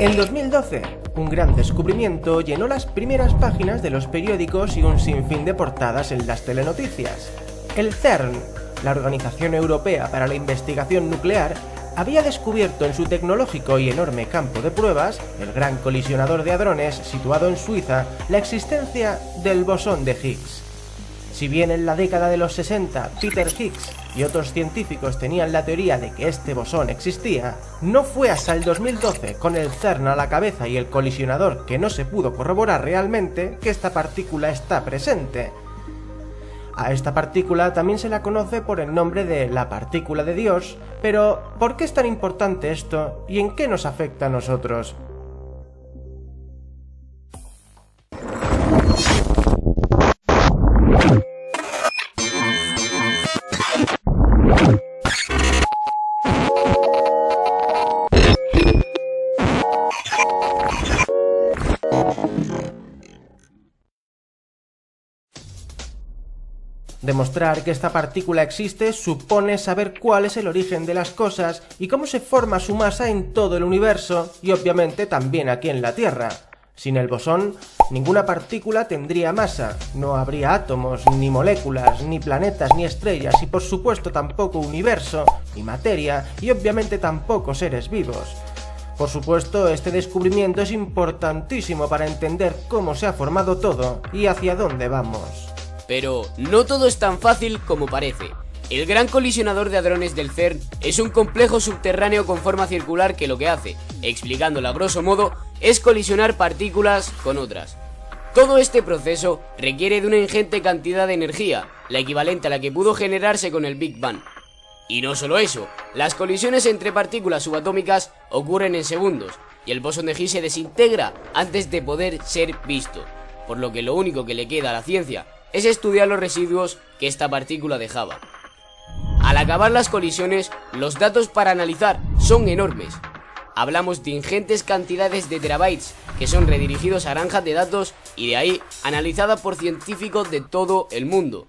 En 2012, un gran descubrimiento llenó las primeras páginas de los periódicos y un sinfín de portadas en las telenoticias. El CERN, la Organización Europea para la Investigación Nuclear, había descubierto en su tecnológico y enorme campo de pruebas, el Gran Colisionador de Hadrones, situado en Suiza, la existencia del bosón de Higgs. Si bien en la década de los 60 Peter Higgs y otros científicos tenían la teoría de que este bosón existía, no fue hasta el 2012, con el CERN a la cabeza y el colisionador que no se pudo corroborar realmente, que esta partícula está presente. A esta partícula también se la conoce por el nombre de la partícula de Dios, pero ¿por qué es tan importante esto y en qué nos afecta a nosotros? Demostrar que esta partícula existe supone saber cuál es el origen de las cosas y cómo se forma su masa en todo el universo y obviamente también aquí en la Tierra. Sin el bosón, ninguna partícula tendría masa, no habría átomos, ni moléculas, ni planetas, ni estrellas y por supuesto tampoco universo, ni materia y obviamente tampoco seres vivos. Por supuesto, este descubrimiento es importantísimo para entender cómo se ha formado todo y hacia dónde vamos. Pero no todo es tan fácil como parece. El Gran Colisionador de Hadrones del CERN es un complejo subterráneo con forma circular que lo que hace, explicándolo a grosso modo, es colisionar partículas con otras. Todo este proceso requiere de una ingente cantidad de energía, la equivalente a la que pudo generarse con el Big Bang. Y no solo eso, las colisiones entre partículas subatómicas ocurren en segundos, y el bosón de Higgs se desintegra antes de poder ser visto, por lo que lo único que le queda a la ciencia es estudiar los residuos que esta partícula dejaba. Al acabar las colisiones, los datos para analizar son enormes. Hablamos de ingentes cantidades de terabytes que son redirigidos a granjas de datos y de ahí analizada por científicos de todo el mundo.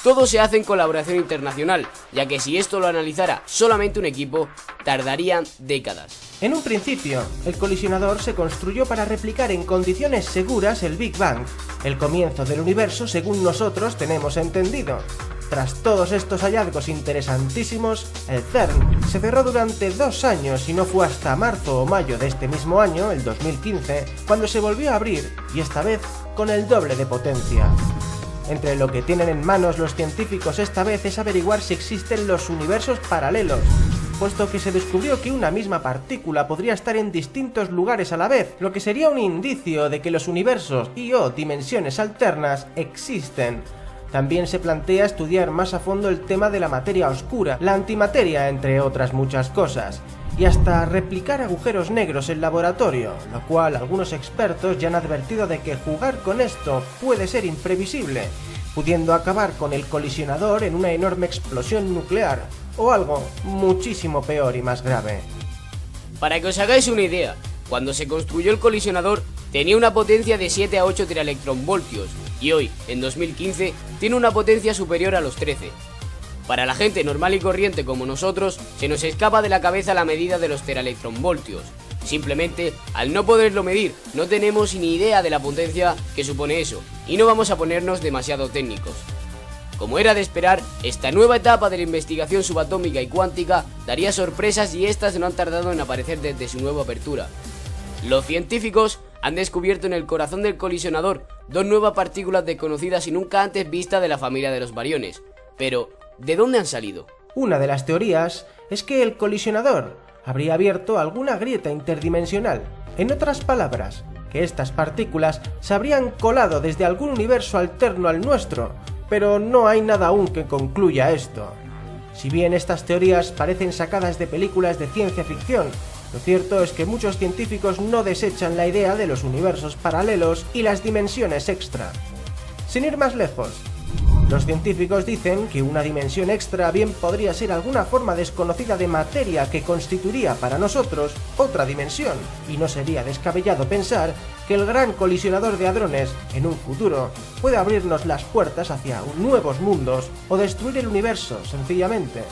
Todo se hace en colaboración internacional, ya que si esto lo analizara solamente un equipo, tardarían décadas. En un principio, el colisionador se construyó para replicar en condiciones seguras el Big Bang, el comienzo del universo según nosotros tenemos entendido. Tras todos estos hallazgos interesantísimos, el CERN se cerró durante 2 años y no fue hasta marzo o mayo de este mismo año, el 2015, cuando se volvió a abrir, y esta vez con el doble de potencia. Entre lo que tienen en manos los científicos esta vez es averiguar si existen los universos paralelos, puesto que se descubrió que una misma partícula podría estar en distintos lugares a la vez, lo que sería un indicio de que los universos y/o dimensiones alternas existen. También se plantea estudiar más a fondo el tema de la materia oscura, la antimateria, entre otras muchas cosas, y hasta replicar agujeros negros en laboratorio, lo cual algunos expertos ya han advertido de que jugar con esto puede ser imprevisible, pudiendo acabar con el colisionador en una enorme explosión nuclear, o algo muchísimo peor y más grave. Para que os hagáis una idea, cuando se construyó el colisionador tenía una potencia de 7 a 8 teraelectronvoltios y hoy, en 2015, tiene una potencia superior a los 13. Para la gente normal y corriente como nosotros, se nos escapa de la cabeza la medida de los teraelectronvoltios. Simplemente, al no poderlo medir, no tenemos ni idea de la potencia que supone eso, y no vamos a ponernos demasiado técnicos. Como era de esperar, esta nueva etapa de la investigación subatómica y cuántica daría sorpresas y estas no han tardado en aparecer desde su nueva apertura. Los científicos han descubierto en el corazón del colisionador 2 nuevas partículas desconocidas y nunca antes vistas de la familia de los bariones. Pero, ¿de dónde han salido? Una de las teorías es que el colisionador habría abierto alguna grieta interdimensional. En otras palabras, que estas partículas se habrían colado desde algún universo alterno al nuestro, pero no hay nada aún que concluya esto. Si bien estas teorías parecen sacadas de películas de ciencia ficción, lo cierto es que muchos científicos no desechan la idea de los universos paralelos y las dimensiones extra. Sin ir más lejos, los científicos dicen que una dimensión extra bien podría ser alguna forma desconocida de materia que constituiría para nosotros otra dimensión, y no sería descabellado pensar que el Gran Colisionador de Hadrones, en un futuro, puede abrirnos las puertas hacia nuevos mundos o destruir el universo, sencillamente.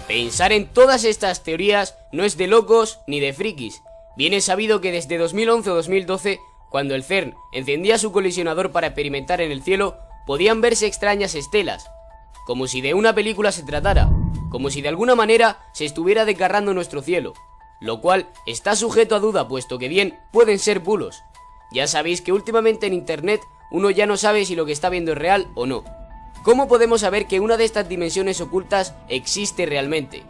Pensar en todas estas teorías no es de locos ni de frikis. Bien es sabido que desde 2011 o 2012, cuando el CERN encendía su colisionador para experimentar en el cielo, podían verse extrañas estelas, como si de una película se tratara, como si de alguna manera se estuviera desgarrando nuestro cielo, lo cual está sujeto a duda puesto que bien pueden ser bulos. Ya sabéis que últimamente en internet uno ya no sabe si lo que está viendo es real o no. ¿Cómo podemos saber que una de estas dimensiones ocultas existe realmente?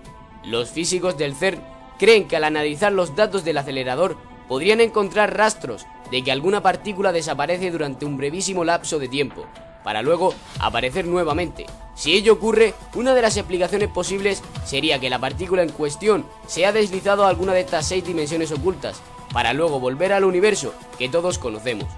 Los físicos del CERN creen que al analizar los datos del acelerador podrían encontrar rastros de que alguna partícula desaparece durante un brevísimo lapso de tiempo, para luego aparecer nuevamente. Si ello ocurre, una de las explicaciones posibles sería que la partícula en cuestión se ha deslizado a alguna de estas 6 dimensiones ocultas, para luego volver al universo que todos conocemos.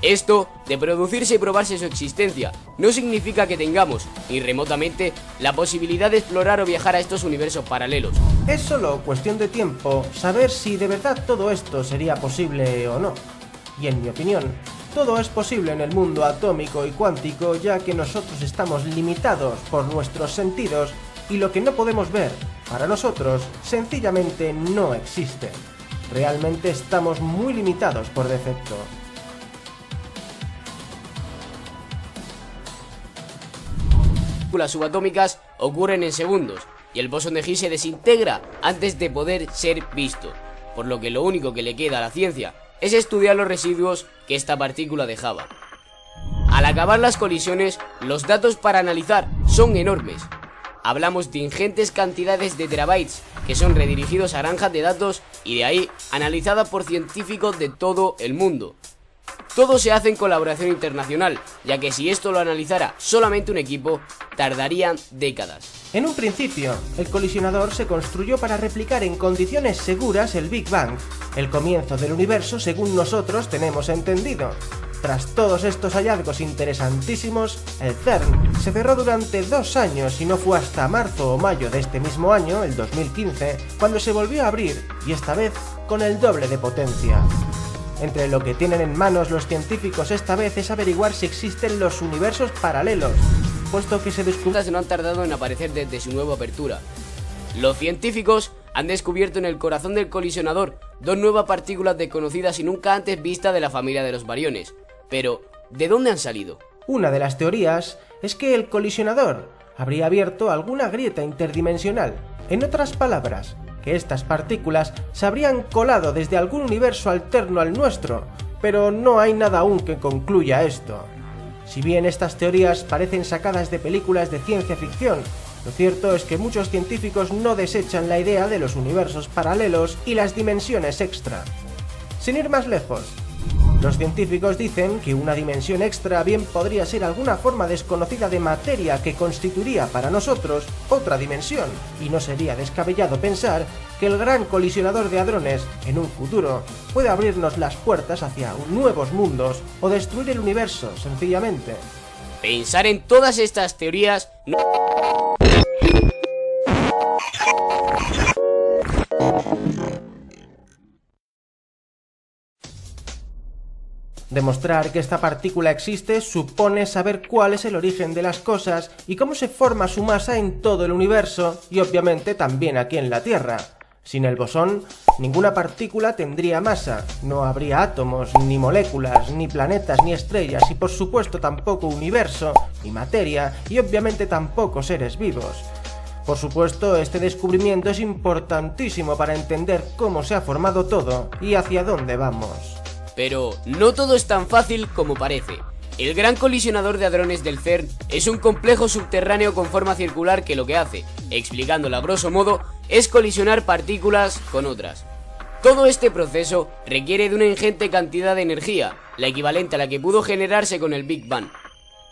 Esto, de producirse y probarse su existencia, no significa que tengamos, ni remotamente, la posibilidad de explorar o viajar a estos universos paralelos. Es solo cuestión de tiempo saber si de verdad todo esto sería posible o no. Y en mi opinión, todo es posible en el mundo atómico y cuántico, ya que nosotros estamos limitados por nuestros sentidos y lo que no podemos ver, para nosotros, sencillamente no existe. Realmente estamos muy limitados por defecto. Las subatómicas ocurren en segundos y el bosón de Higgs se desintegra antes de poder ser visto, por lo que lo único que le queda a la ciencia es estudiar los residuos que esta partícula dejaba. Al acabar las colisiones, los datos para analizar son enormes. Hablamos de ingentes cantidades de terabytes que son redirigidos a granjas de datos y de ahí analizadas por científicos de todo el mundo. Todo se hace en colaboración internacional, ya que si esto lo analizara solamente un equipo, tardarían décadas. En un principio, el colisionador se construyó para replicar en condiciones seguras el Big Bang, el comienzo del universo según nosotros tenemos entendido. Tras todos estos hallazgos interesantísimos, el CERN se cerró durante 2 años y no fue hasta marzo o mayo de este mismo año, el 2015, cuando se volvió a abrir, y esta vez con el doble de potencia. Entre lo que tienen en manos los científicos esta vez es averiguar si existen los universos paralelos, puesto que se descubrió No han tardado en aparecer desde su nueva apertura. Los científicos han descubierto en el corazón del colisionador 2 nuevas partículas desconocidas y nunca antes vistas de la familia de los bariones. Pero, ¿de dónde han salido? Una de las teorías es que el colisionador habría abierto alguna grieta interdimensional. En otras palabras, que estas partículas se habrían colado desde algún universo alterno al nuestro, pero no hay nada aún que concluya esto. Si bien estas teorías parecen sacadas de películas de ciencia ficción, lo cierto es que muchos científicos no desechan la idea de los universos paralelos y las dimensiones extra. Sin ir más lejos, los científicos dicen que una dimensión extra bien podría ser alguna forma desconocida de materia que constituiría para nosotros otra dimensión, y no sería descabellado pensar que el gran colisionador de hadrones, en un futuro, puede abrirnos las puertas hacia nuevos mundos o destruir el universo, sencillamente. Pensar en todas estas teorías no... Demostrar que esta partícula existe supone saber cuál es el origen de las cosas y cómo se forma su masa en todo el universo y obviamente también aquí en la Tierra. Sin el bosón, ninguna partícula tendría masa, no habría átomos, ni moléculas, ni planetas, ni estrellas y por supuesto tampoco universo, ni materia y obviamente tampoco seres vivos. Por supuesto, este descubrimiento es importantísimo para entender cómo se ha formado todo y hacia dónde vamos. Pero no todo es tan fácil como parece. El Gran Colisionador de Hadrones del CERN es un complejo subterráneo con forma circular que lo que hace, explicándolo a grosso modo, es colisionar partículas con otras. Todo este proceso requiere de una ingente cantidad de energía, la equivalente a la que pudo generarse con el Big Bang.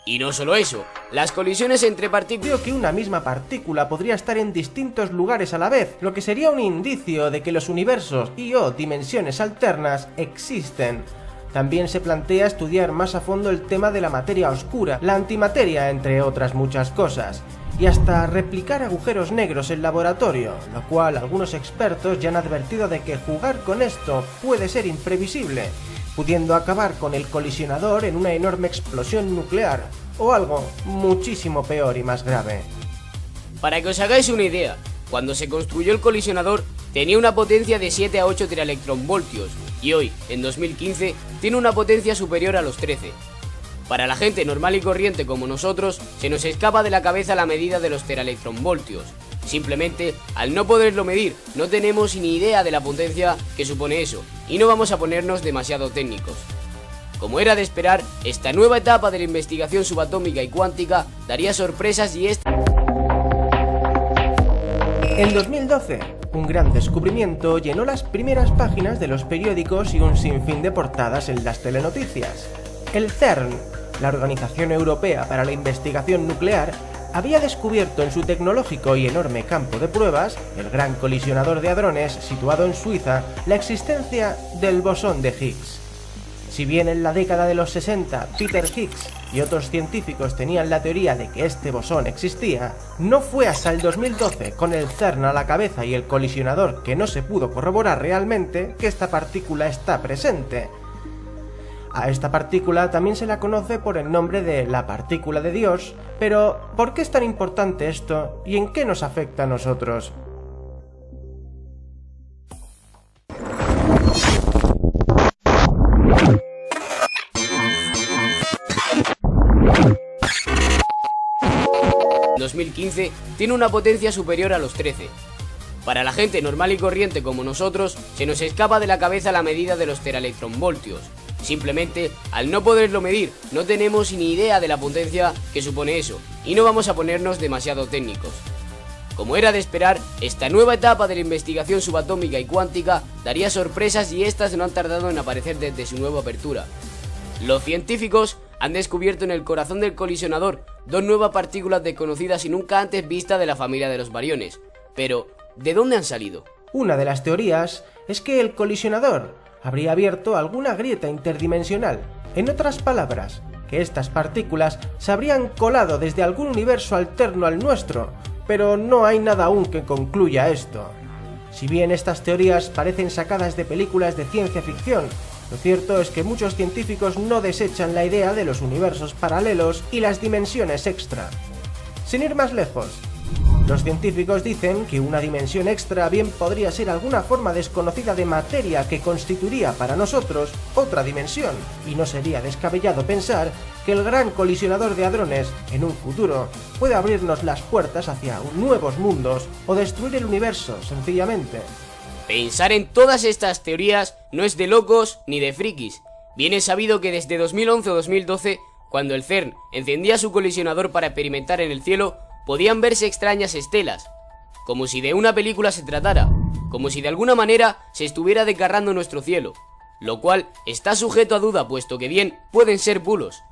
Y no solo eso, las colisiones entre partículas... Creo que una misma partícula podría estar en distintos lugares a la vez, lo que sería un indicio de que los universos y o dimensiones alternas existen. También se plantea estudiar más a fondo el tema de la materia oscura, la antimateria, entre otras muchas cosas, y hasta replicar agujeros negros en laboratorio, lo cual algunos expertos ya han advertido de que jugar con esto puede ser imprevisible, pudiendo acabar con el colisionador en una enorme explosión nuclear, o algo muchísimo peor y más grave. Para que os hagáis una idea, cuando se construyó el colisionador, tenía una potencia de 7 a 8 teraelectronvoltios y hoy, en 2015, tiene una potencia superior a los 13. Para la gente normal y corriente como nosotros, se nos escapa de la cabeza la medida de los teraelectronvoltios. Simplemente, al no poderlo medir, no tenemos ni idea de la potencia que supone eso, y no vamos a ponernos demasiado técnicos. Como era de esperar, esta nueva etapa de la investigación subatómica y cuántica daría sorpresas y En 2012, un gran descubrimiento llenó las primeras páginas de los periódicos y un sinfín de portadas en las telenoticias. El CERN, la Organización Europea para la Investigación Nuclear, había descubierto en su tecnológico y enorme campo de pruebas, el Gran Colisionador de Hadrones, situado en Suiza, la existencia del bosón de Higgs. Si bien en la década de los 60 Peter Higgs y otros científicos tenían la teoría de que este bosón existía, no fue hasta el 2012, con el CERN a la cabeza y el colisionador que no se pudo corroborar realmente, que esta partícula está presente. A esta partícula también se la conoce por el nombre de la partícula de Dios, pero ¿por qué es tan importante esto y en qué nos afecta a nosotros? En 2015 tiene una potencia superior a los 13. Para la gente normal y corriente como nosotros, se nos escapa de la cabeza la medida de los teraelectronvoltios. Simplemente, al no poderlo medir, no tenemos ni idea de la potencia que supone eso, y no vamos a ponernos demasiado técnicos. Como era de esperar, esta nueva etapa de la investigación subatómica y cuántica daría sorpresas y estas no han tardado en aparecer desde su nueva apertura. Los científicos han descubierto en el corazón del colisionador dos nuevas partículas desconocidas y nunca antes vistas de la familia de los bariones. Pero, ¿de dónde han salido? Una de las teorías es que el colisionador habría abierto alguna grieta interdimensional. En otras palabras, que estas partículas se habrían colado desde algún universo alterno al nuestro, pero no hay nada aún que concluya esto. Si bien estas teorías parecen sacadas de películas de ciencia ficción, lo cierto es que muchos científicos no desechan la idea de los universos paralelos y las dimensiones extra. Sin ir más lejos, los científicos dicen que una dimensión extra bien podría ser alguna forma desconocida de materia que constituiría para nosotros otra dimensión, y no sería descabellado pensar que el Gran Colisionador de Hadrones, en un futuro, puede abrirnos las puertas hacia nuevos mundos o destruir el universo, sencillamente. Pensar en todas estas teorías no es de locos ni de frikis. Bien es sabido que desde 2011 o 2012, cuando el CERN encendía su colisionador para experimentar en el cielo, podían verse extrañas estelas, como si de una película se tratara, como si de alguna manera se estuviera desgarrando nuestro cielo, lo cual está sujeto a duda puesto que bien pueden ser bulos.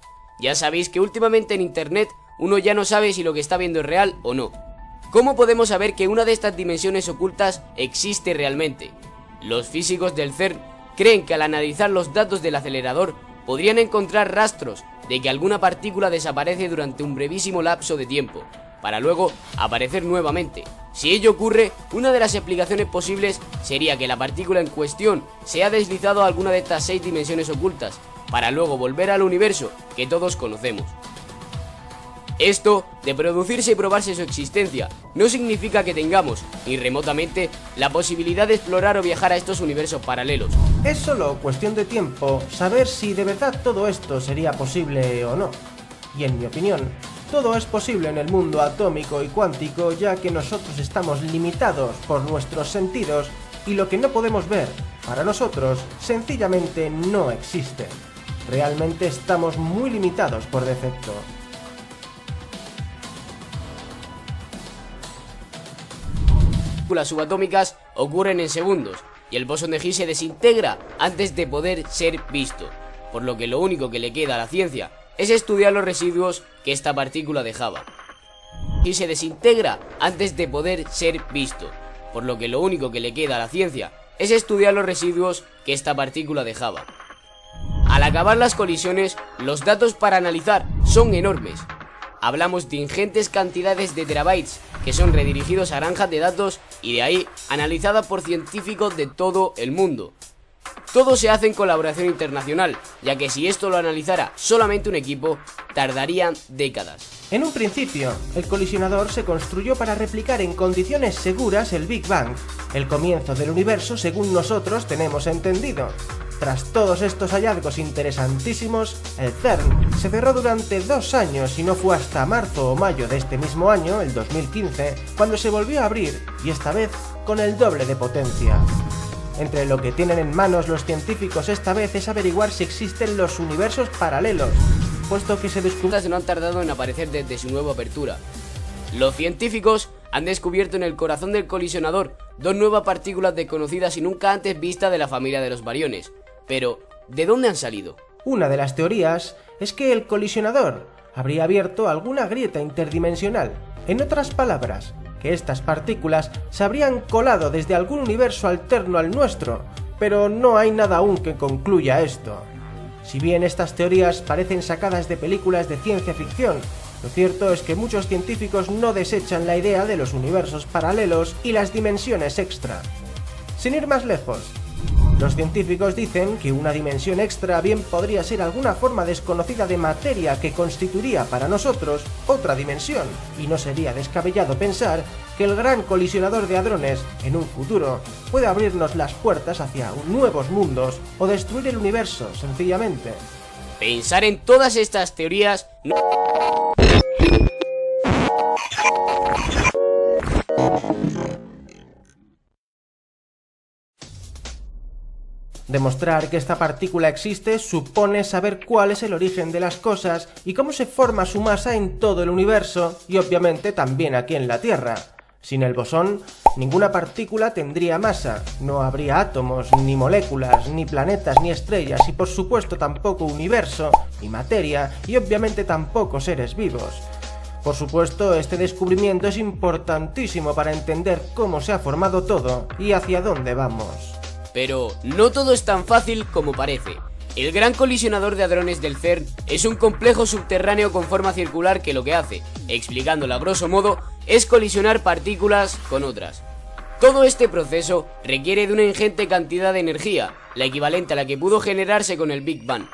Ya sabéis que últimamente en internet uno ya no sabe si lo que está viendo es real o no. ¿Cómo podemos saber que una de estas dimensiones ocultas existe realmente? Los físicos del CERN creen que al analizar los datos del acelerador podrían encontrar rastros de que alguna partícula desaparece durante un brevísimo lapso de tiempo, para luego aparecer nuevamente. Si ello ocurre, una de las explicaciones posibles sería que la partícula en cuestión se ha deslizado a alguna de estas 6 dimensiones ocultas, para luego volver al universo que todos conocemos. Esto, de producirse y probarse su existencia, no significa que tengamos, ni remotamente, la posibilidad de explorar o viajar a estos universos paralelos. Es solo cuestión de tiempo saber si de verdad todo esto sería posible o no. Y en mi opinión, todo es posible en el mundo atómico y cuántico, ya que nosotros estamos limitados por nuestros sentidos y lo que no podemos ver, para nosotros, sencillamente no existe. Realmente estamos muy limitados por defecto. Las subatómicas ocurren en segundos y el bosón de Higgs se desintegra antes de poder ser visto, por lo que lo único que le queda a la ciencia es estudiar los residuos que esta partícula dejaba. Y se desintegra antes de poder ser visto, por lo que lo único que le queda a la ciencia es estudiar los residuos que esta partícula dejaba. Al acabar las colisiones, los datos para analizar son enormes. Hablamos de ingentes cantidades de terabytes que son redirigidos a granjas de datos y de ahí analizadas por científicos de todo el mundo. Todo se hace en colaboración internacional, ya que si esto lo analizara solamente un equipo, tardarían décadas. En un principio, el colisionador se construyó para replicar en condiciones seguras el Big Bang, el comienzo del universo según nosotros tenemos entendido. Tras todos estos hallazgos interesantísimos, el CERN se cerró durante 2 años y no fue hasta marzo o mayo de este mismo año, el 2015, cuando se volvió a abrir, y esta vez con el doble de potencia. Entre lo que tienen en manos los científicos esta vez es averiguar si existen los universos paralelos, puesto que se descubrió... no han tardado en aparecer desde su nueva apertura. Los científicos han descubierto en el corazón del colisionador 2 nuevas partículas desconocidas y nunca antes vistas de la familia de los bariones. Pero, ¿de dónde han salido? Una de las teorías es que el colisionador habría abierto alguna grieta interdimensional. En otras palabras, que estas partículas se habrían colado desde algún universo alterno al nuestro, pero no hay nada aún que concluya esto. Si bien estas teorías parecen sacadas de películas de ciencia ficción, lo cierto es que muchos científicos no desechan la idea de los universos paralelos y las dimensiones extra. Sin ir más lejos, los científicos dicen que una dimensión extra bien podría ser alguna forma desconocida de materia que constituiría para nosotros otra dimensión, y no sería descabellado pensar que el gran colisionador de hadrones, en un futuro, puede abrirnos las puertas hacia nuevos mundos o destruir el universo, sencillamente. Pensar en todas estas teorías no... Demostrar que esta partícula existe supone saber cuál es el origen de las cosas y cómo se forma su masa en todo el universo y obviamente también aquí en la Tierra. Sin el bosón, ninguna partícula tendría masa, no habría átomos, ni moléculas, ni planetas, ni estrellas y por supuesto tampoco universo, ni materia y obviamente tampoco seres vivos. Por supuesto, este descubrimiento es importantísimo para entender cómo se ha formado todo y hacia dónde vamos. Pero no todo es tan fácil como parece. El gran colisionador de hadrones del CERN es un complejo subterráneo con forma circular que lo que hace, explicándolo a grosso modo, es colisionar partículas con otras. Todo este proceso requiere de una ingente cantidad de energía, la equivalente a la que pudo generarse con el Big Bang.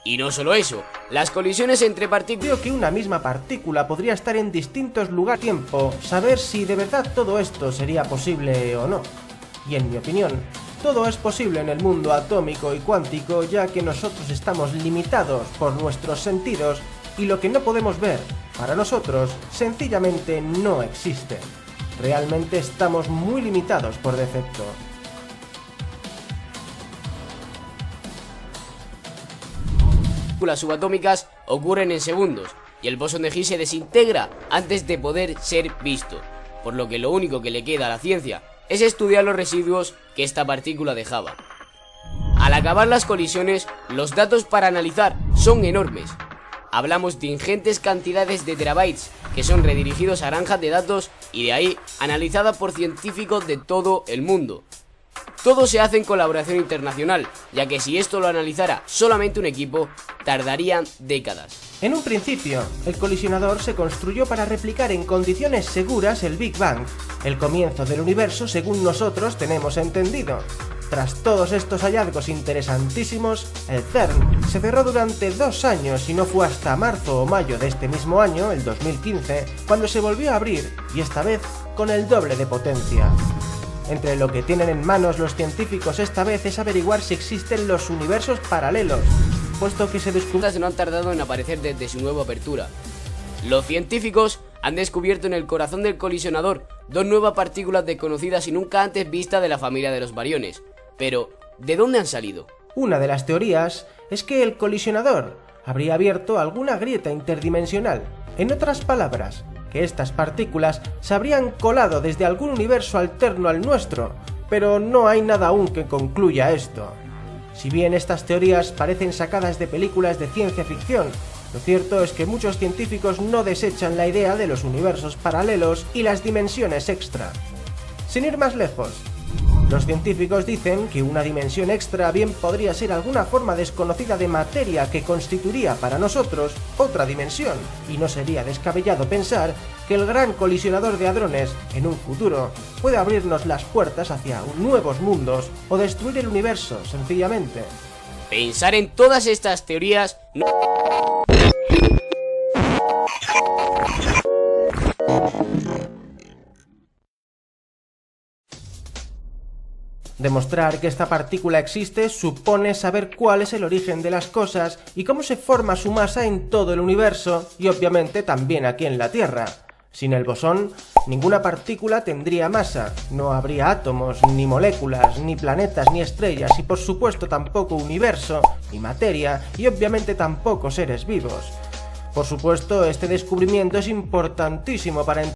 Y no solo eso, las colisiones entre partículas... Creo que una misma partícula podría estar en distintos lugares al tiempo, saber si de verdad todo esto sería posible o no. Y en mi opinión, todo es posible en el mundo atómico y cuántico, ya que nosotros estamos limitados por nuestros sentidos y lo que no podemos ver, para nosotros, sencillamente no existe. Realmente estamos muy limitados por defecto. Las subatómicas ocurren en segundos y el bosón de Higgs se desintegra antes de poder ser visto, por lo que lo único que le queda a la ciencia es estudiar los residuos que esta partícula dejaba. Al acabar las colisiones, los datos para analizar son enormes. Hablamos de ingentes cantidades de terabytes que son redirigidos a granjas de datos y de ahí analizada por científicos de todo el mundo. Todo se hace en colaboración internacional, ya que si esto lo analizara solamente un equipo, tardarían décadas. En un principio, el colisionador se construyó para replicar en condiciones seguras el Big Bang, el comienzo del universo según nosotros tenemos entendido. Tras todos estos hallazgos interesantísimos, el CERN se cerró durante 2 años y no fue hasta marzo o mayo de este mismo año, el 2015, cuando se volvió a abrir, y esta vez con el doble de potencia. Entre lo que tienen en manos los científicos esta vez es averiguar si existen los universos paralelos, puesto que se descubrió... No han tardado en aparecer desde su nueva apertura. Los científicos han descubierto en el corazón del colisionador 2 nuevas partículas desconocidas y nunca antes vistas de la familia de los bariones. Pero, ¿de dónde han salido? Una de las teorías es que el colisionador habría abierto alguna grieta interdimensional. En otras palabras, que estas partículas se habrían colado desde algún universo alterno al nuestro, pero no hay nada aún que concluya esto. Si bien estas teorías parecen sacadas de películas de ciencia ficción, lo cierto es que muchos científicos no desechan la idea de los universos paralelos y las dimensiones extra. Sin ir más lejos, los científicos dicen que una dimensión extra bien podría ser alguna forma desconocida de materia que constituiría para nosotros otra dimensión, y no sería descabellado pensar que el gran colisionador de hadrones, en un futuro, puede abrirnos las puertas hacia nuevos mundos o destruir el universo, sencillamente. Pensar en todas estas teorías no... Demostrar que esta partícula existe supone saber cuál es el origen de las cosas y cómo se forma su masa en todo el universo y obviamente también aquí en la Tierra. Sin el bosón, ninguna partícula tendría masa, no habría átomos, ni moléculas, ni planetas, ni estrellas y por supuesto tampoco universo, ni materia y obviamente tampoco seres vivos. Por supuesto, este descubrimiento es importantísimo para entender